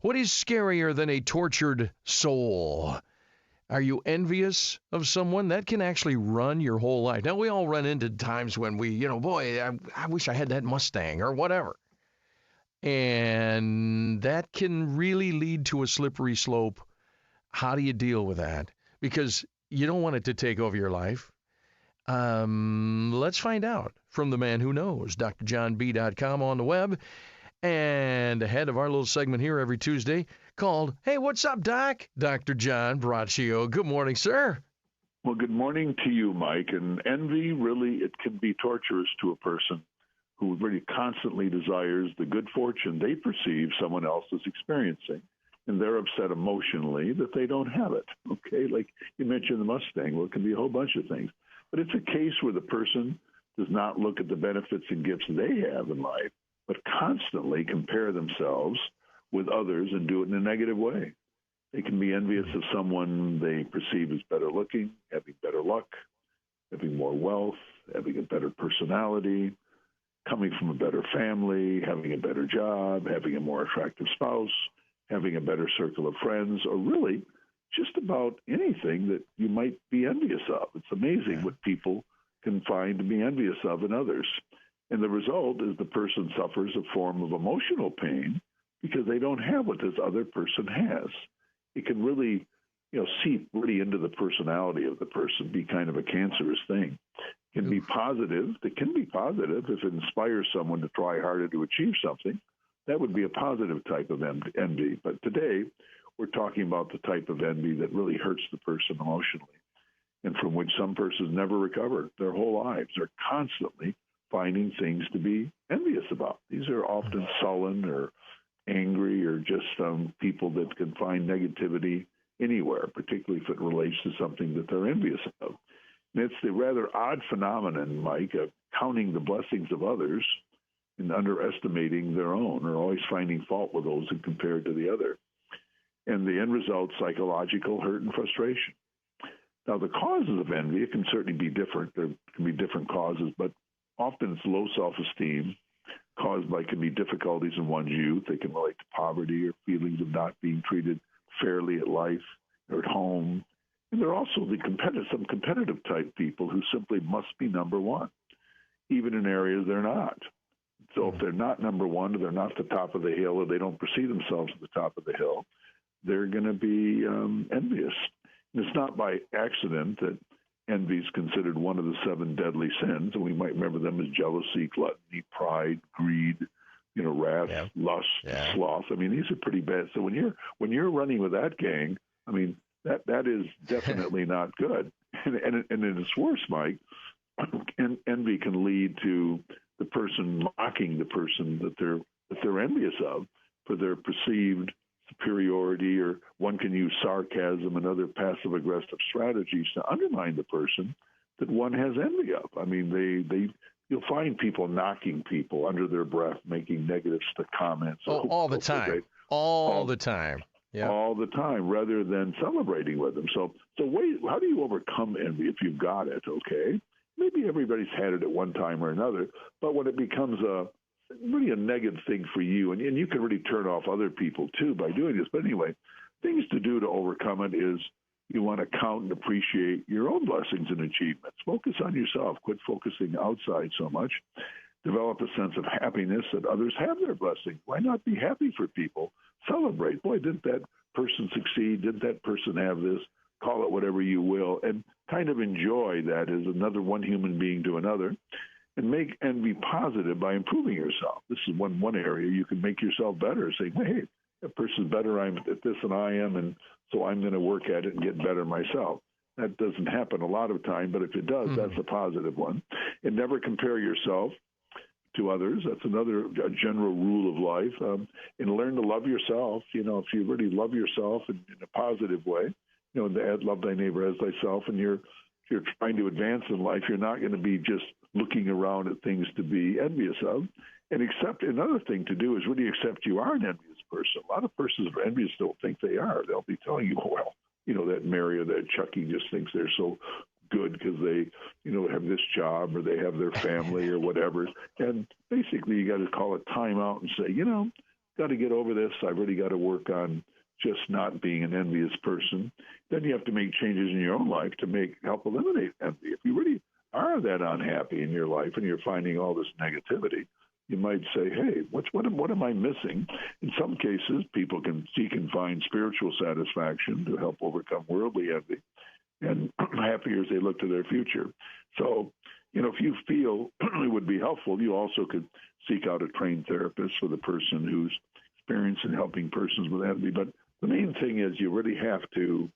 What is scarier than a tortured soul? Are you envious of someone? That can actually run your whole life. Now, we all run into times when we, boy, I wish I had that Mustang or whatever. And that can really lead to a slippery slope. How do you deal with that? Because you don't want it to take over your life. Let's find out from the man who knows, drjohnb.com on the web. And ahead of our little segment here every Tuesday called, Hey, what's up, Doc? Dr. John Braccio. Good morning, sir. Well, good morning to you, Mike. And envy, really, it can be torturous to a person who really constantly desires the good fortune they perceive someone else is experiencing. And they're upset emotionally that they don't have it. Okay, like you mentioned the Mustang. Well, it can be a whole bunch of things. But it's a case where the person does not look at the benefits and gifts they have in life, but constantly compare themselves with others and do it in a negative way. They can be envious of someone they perceive as better looking, having better luck, having more wealth, having a better personality, coming from a better family, having a better job, having a more attractive spouse, having a better circle of friends, or really just about anything that you might be envious of. It's amazing what people can find to be envious of in others. And the result is the person suffers a form of emotional pain because they don't have what this other person has. It can really, seep really into the personality of the person, be kind of a cancerous thing. It can be positive. It can be positive if it inspires someone to try harder to achieve something. That would be a positive type of envy. But today, we're talking about the type of envy that really hurts the person emotionally and from which some persons never recover their whole lives. They're constantly finding things to be envious about. These are often sullen or angry or just people that can find negativity anywhere, particularly if it relates to something that they're envious of. And it's the rather odd phenomenon, Mike, of counting the blessings of others and underestimating their own, or always finding fault with those who compare to the other. And the end result, psychological hurt and frustration. Now, the causes of envy, it can certainly be different. There can be different causes, but often it's low self-esteem caused by can be difficulties in one's youth. They can relate to poverty or feelings of not being treated fairly at life or at home. And there are also some competitive type people who simply must be number one, even in areas they're not. So if they're not number one, or they're not the top of the hill, or they don't perceive themselves at the top of the hill, they're going to be envious. And it's not by accident that envy is considered one of the 7 deadly sins, and we might remember them as jealousy, gluttony, pride, greed, wrath, lust, sloth. I mean, these are pretty bad. So when you're running with that gang, I mean, that is definitely not good. And it's worse, Mike. Envy can lead to the person mocking the person that they're envious of for their perceived superiority, or one can use sarcasm and other passive-aggressive strategies to undermine the person that one has envy of. I mean, you'll find people knocking people under their breath, making negative comments. All the time. All the time. Yeah. All the time, rather than celebrating with them. So how do you overcome envy if you've got it, okay? Maybe everybody's had it at one time or another, but when it becomes really a negative thing for you, and you can really turn off other people too by doing this. But anyway, things to do to overcome it is you want to count and appreciate your own blessings and achievements. Focus on yourself. Quit focusing outside so much. Develop a sense of happiness that others have their blessings. Why not be happy for people? Celebrate. Boy, didn't that person succeed? Didn't that person have this? Call it whatever you will, and kind of enjoy that as another one human being to another. And make envy positive by improving yourself. This is one area you can make yourself better, saying, hey, that person's better at this than I am, and so I'm going to work at it and get better myself. That doesn't happen a lot of time, but if it does, that's a positive one. And never compare yourself to others. That's another general rule of life. And learn to love yourself. If you really love yourself in a positive way, love thy neighbor as thyself, and you're trying to advance in life, you're not going to be just looking around at things to be envious of. And another thing to do is really accept you are an envious person. A lot of persons who are envious don't think they are. They'll be telling you, well, that Mary or that Chucky just thinks they're so good because they, have this job or they have their family or whatever. And basically you got to call a time out and say, got to get over this. I've really got to work on just not being an envious person. Then you have to make changes in your own life to help eliminate envy. If you really are that unhappy in your life and you're finding all this negativity, you might say, hey, what am I missing? In some cases, people can seek and find spiritual satisfaction to help overcome worldly envy, and happier as they look to their future. So, if you feel it would be helpful, you also could seek out a trained therapist for the person who's experienced in helping persons with envy. But the main thing is you really have to,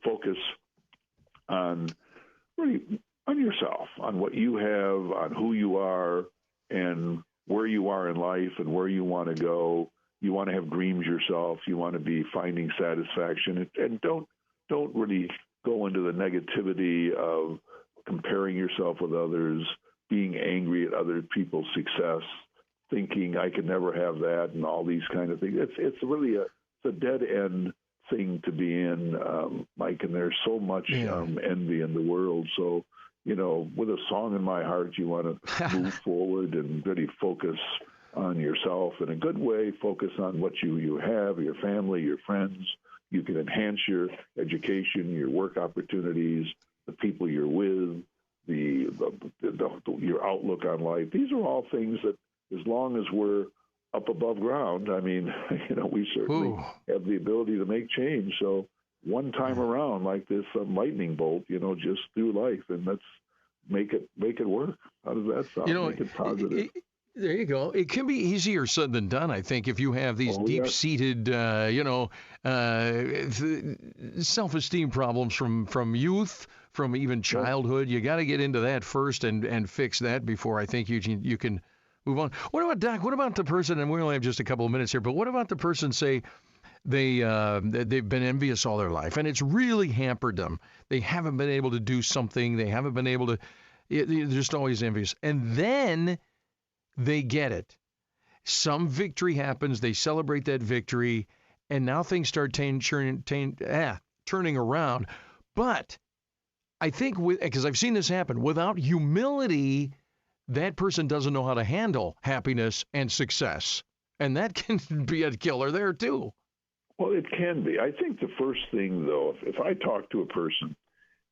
focus on yourself, on what you have, on who you are, and where you are in life and where you want to go. You want to have dreams yourself. You want to be finding satisfaction, and don't really go into the negativity of comparing yourself with others, being angry at other people's success, thinking I could never have that, and all these kind of things. It's really a dead end thing to be in, Mike. And there's so much envy in the world. So, with a song in my heart, you want to move forward and really focus on yourself in a good way. Focus on what you have, your family, your friends. You can enhance your education, your work opportunities, the people you're with, your outlook on life. These are all things that, as long as we're up above ground, I mean, we certainly have the ability to make change. So one time around, like this lightning bolt, just through life, and let's make it work. How does that sound? Make it positive. There you go. It can be easier said than done, I think, if you have these deep-seated, self-esteem problems from youth, from even childhood. You got to get into that first and fix that before I think you can move on. What about, Doc? What about the person, and we only have just a couple of minutes here, but what about the person, say, they've been envious all their life, and it's really hampered them. They haven't been able to do something. They haven't been able to, they're just always envious. And then they get it. Some victory happens. They celebrate that victory, and now things start turning around. But I think, because I've seen this happen, without humility, that person doesn't know how to handle happiness and success. And that can be a killer there, too. Well, it can be. I think the first thing, though, if I talk to a person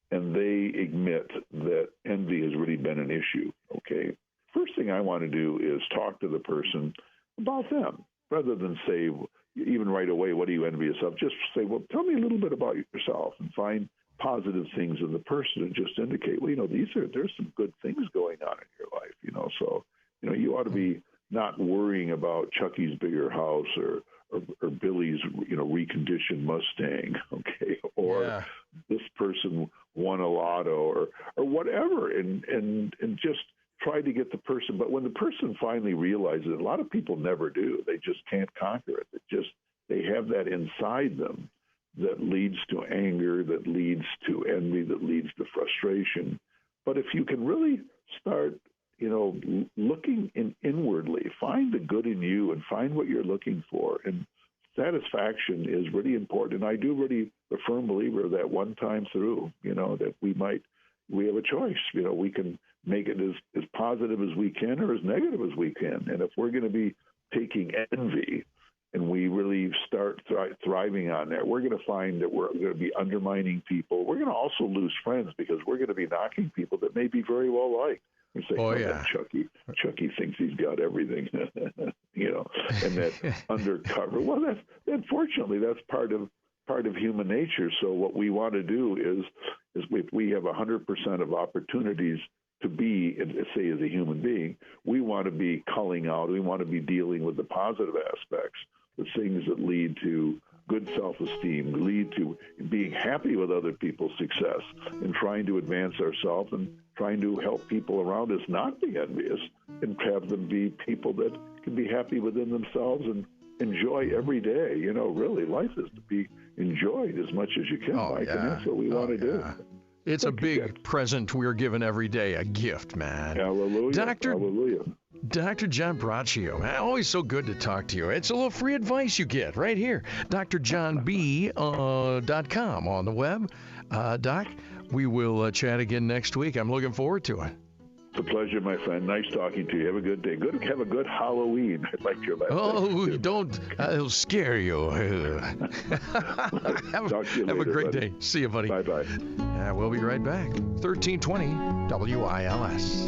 and they admit that envy has really been an issue, okay, first thing I want to do is talk to the person about them, rather than say, even right away, what are you envious of? Just say, well, tell me a little bit about yourself, and find positive things in the person, and just indicate, well, there's some good things going on in your life, so, you ought to be not worrying about Chucky's bigger house or Billy's, reconditioned Mustang, okay, or this person won a lotto or whatever, and just try to get the person. But when the person finally realizes it, a lot of people never do. They just can't conquer it. They have that inside them that leads to anger, that leads to envy, that leads to frustration. But if you can really start, looking inwardly, find the good in you and find what you're looking for. And satisfaction is really important. And I do really a firm believer that one time through, that we have a choice. We can make it as positive as we can or as negative as we can. And if we're going to be taking envy and we really start thriving on that, we're going to find that we're going to be undermining people. We're going to also lose friends, because we're going to be knocking people that may be very well liked. We say, Chucky thinks he's got everything, and that undercover. Well, unfortunately, that's part of human nature. So what we want to do is if we have 100% of opportunities to be, say, as a human being, we want to be culling out. We want to be dealing with the positive aspects, the things that lead to good self-esteem, lead to being happy with other people's success, and trying to advance ourselves and trying to help people around us not be envious, and have them be people that can be happy within themselves and enjoy every day. Really, life is to be enjoyed as much as you can, Mike, and that's what we want to do. It's a big present we're given every day, a gift, man. Hallelujah. Hallelujah. Dr. John Braccio, man, always so good to talk to you. It's a little free advice you get right here. drjohnb.com on the web. Doc, we will chat again next week. I'm looking forward to it. It's a pleasure, my friend. Nice talking to you. Have a good day. Have a good Halloween. I liked your last Oh, name. don't. It'll scare you. Talk to you have later, a great buddy. day. See you, buddy. Bye-bye. We'll be right back. 1320 WILS.